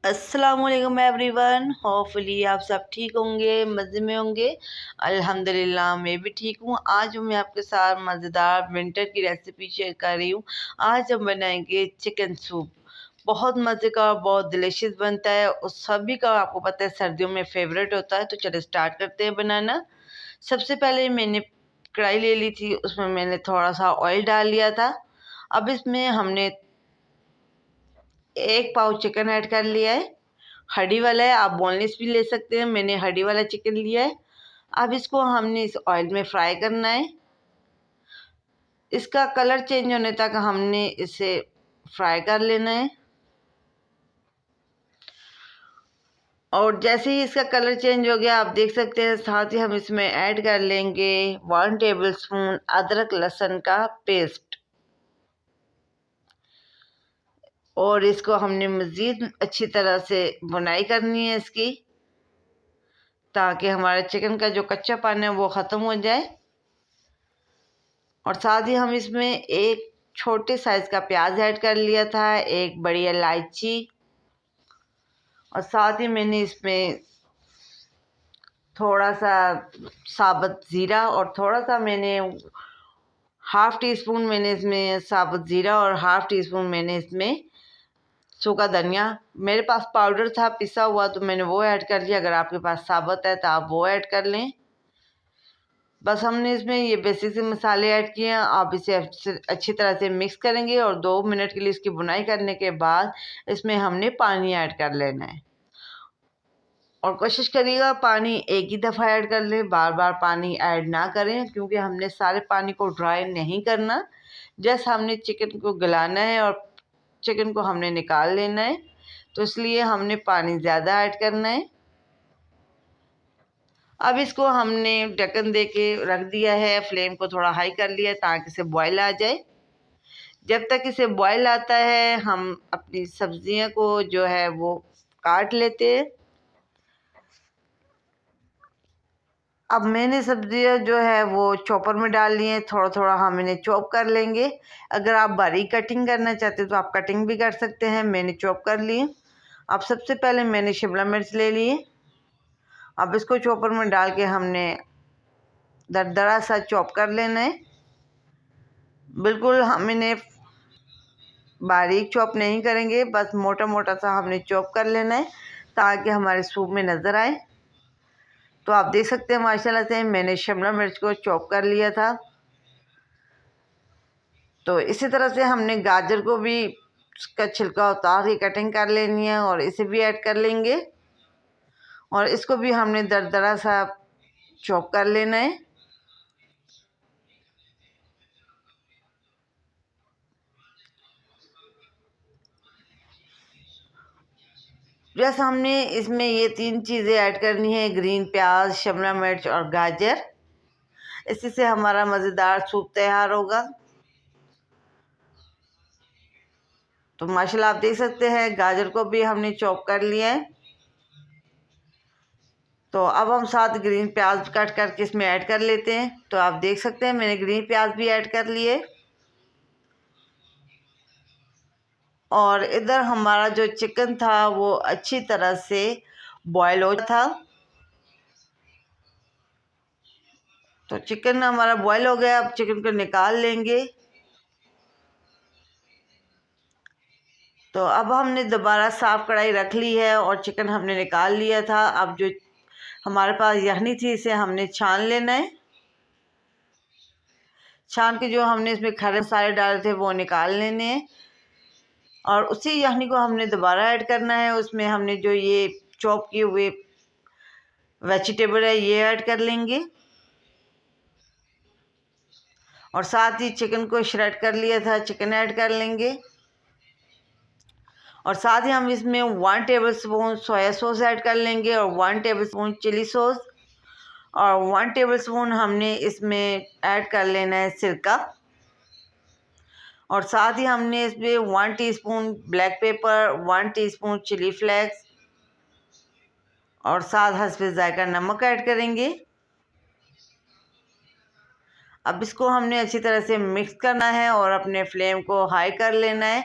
अस्सलाम वालेकुम everyone. Hopefully आप सब ठीक होंगे, मज़े में होंगे। अल्हम्दुलिल्लाह मैं भी ठीक हूँ। आज मैं आपके साथ मज़ेदार विंटर की रेसिपी शेयर कर रही हूँ। आज हम बनाएंगे चिकन सूप। बहुत मज़े का, बहुत डिलीशियस बनता है और सभी का आपको पता है सर्दियों में फेवरेट होता है। तो चलो स्टार्ट करते हैं बनाना। सबसे पहले मैंने कढ़ाई ले ली थी, उसमें मैंने थोड़ा सा ऑयल डाल लिया था। अब इसमें हमने 1 पाव चिकन ऐड कर लिया है। हड्डी वाला है, आप बोनलेस भी ले सकते हैं। मैंने हड्डी वाला चिकन लिया है। अब इसको हमने इस ऑयल में फ्राई करना है। इसका कलर चेंज होने तक हमने इसे फ्राई कर लेना है। और जैसे ही इसका कलर चेंज हो गया, आप देख सकते हैं, साथ ही हम इसमें ऐड कर लेंगे 1 टेबलस्पून अदरक लहसुन का पेस्ट। और इसको हमने मज़ीद अच्छी तरह से भुनाई करनी है इसकी, ताकि हमारे चिकन का जो कच्चापन है वो ख़त्म हो जाए। और साथ ही हम इसमें एक छोटे साइज़ का प्याज ऐड कर लिया था, एक बड़ी इलायची, और साथ ही मैंने इसमें थोड़ा सा साबुत ज़ीरा और थोड़ा सा मैंने हाफ़ टी स्पून मैंने इसमें साबुत ज़ीरा और हाफ़ टी स्पून मैंने इसमें सूखा धनिया, मेरे पास पाउडर था पिसा हुआ तो मैंने वो ऐड कर लिया। अगर आपके पास साबुत है तो आप वो ऐड कर लें। बस हमने इसमें ये बेसिक से मसाले ऐड किए हैं। आप इसे अच्छी तरह से मिक्स करेंगे और 2 मिनट के लिए इसकी भुनाई करने के बाद इसमें हमने पानी ऐड कर लेना है। और कोशिश करिएगा पानी एक ही दफ़ा ऐड कर लें, बार बार पानी ऐड ना करें, क्योंकि हमने सारे पानी को ड्राई नहीं करना। जैसे हमने चिकन को गलाना है और चिकन को हमने निकाल लेना है, तो इसलिए हमने पानी ज़्यादा ऐड करना है। अब इसको हमने ढक्कन दे के रख दिया है, फ्लेम को थोड़ा हाई कर लिया है ताकि इसे बॉयल आ जाए। जब तक इसे बॉयल आता है हम अपनी सब्जियां को जो है वो काट लेते हैं। अब मैंने सब्जियां जो है वो चॉपर में डाल ली हैं, थोड़ा थोड़ा हम इन्हें चॉप कर लेंगे। अगर आप बारीक कटिंग करना चाहते हो तो आप कटिंग भी कर सकते हैं। मैंने चॉप कर ली। अब सबसे पहले मैंने शिमला मिर्च ले ली। अब इसको चॉपर में डाल के हमने दरदरा सा चॉप कर लेना है। बिल्कुल हम इन्हें बारीक चॉप नहीं करेंगे, बस मोटा मोटा सा हमने चॉप कर लेना है ताकि हमारे सूप में नज़र आए। तो आप देख सकते हैं माशाल्लाह से मैंने शिमला मिर्च को चॉप कर लिया था। तो इसी तरह से हमने गाजर को भी उसका छिलका उतार के कटिंग कर लेनी है और इसे भी ऐड कर लेंगे। और इसको भी हमने दरदरा सा चॉप कर लेना है। जैसे हमने इसमें ये 3 चीज़ें ऐड करनी है, ग्रीन प्याज, शिमला मिर्च और गाजर। इसी से हमारा मज़ेदार सूप तैयार होगा। तो माशाल्लाह आप देख सकते हैं गाजर को भी हमने चॉप कर लिया है। तो अब हम साथ ग्रीन प्याज कट करके इसमें ऐड कर लेते हैं। तो आप देख सकते हैं मैंने ग्रीन प्याज भी ऐड कर लिए। और इधर हमारा जो चिकन था वो अच्छी तरह से बॉयल हो था। तो चिकन हमारा बॉयल हो गया। अब चिकन को निकाल लेंगे। तो अब हमने दोबारा साफ कढ़ाई रख ली है और चिकन हमने निकाल लिया था। अब जो हमारे पास यखनी थी इसे हमने छान लेना है। छान के जो हमने इसमें खड़े मसाले डाले थे वो निकाल लेने हैं। और उसी यखनी को हमने दोबारा ऐड करना है। उसमें हमने जो ये चॉप किए हुए वेजिटेबल है ये ऐड कर लेंगे। और साथ ही चिकन को श्रेड कर लिया था, चिकन ऐड कर लेंगे। और साथ ही हम इसमें 1 टेबलस्पून सोया सॉस ऐड कर लेंगे और 1 टेबलस्पून चिली सॉस और 1 टेबलस्पून हमने इसमें ऐड कर लेना है सिरका। और साथ ही हमने इसमें 1 teaspoon black pepper, 1 teaspoon chilli flakes और साथ हस्बे जायका नमक ऐड करेंगे। अब इसको हमने अच्छी तरह से मिक्स करना है और अपने फ्लेम को हाई कर लेना है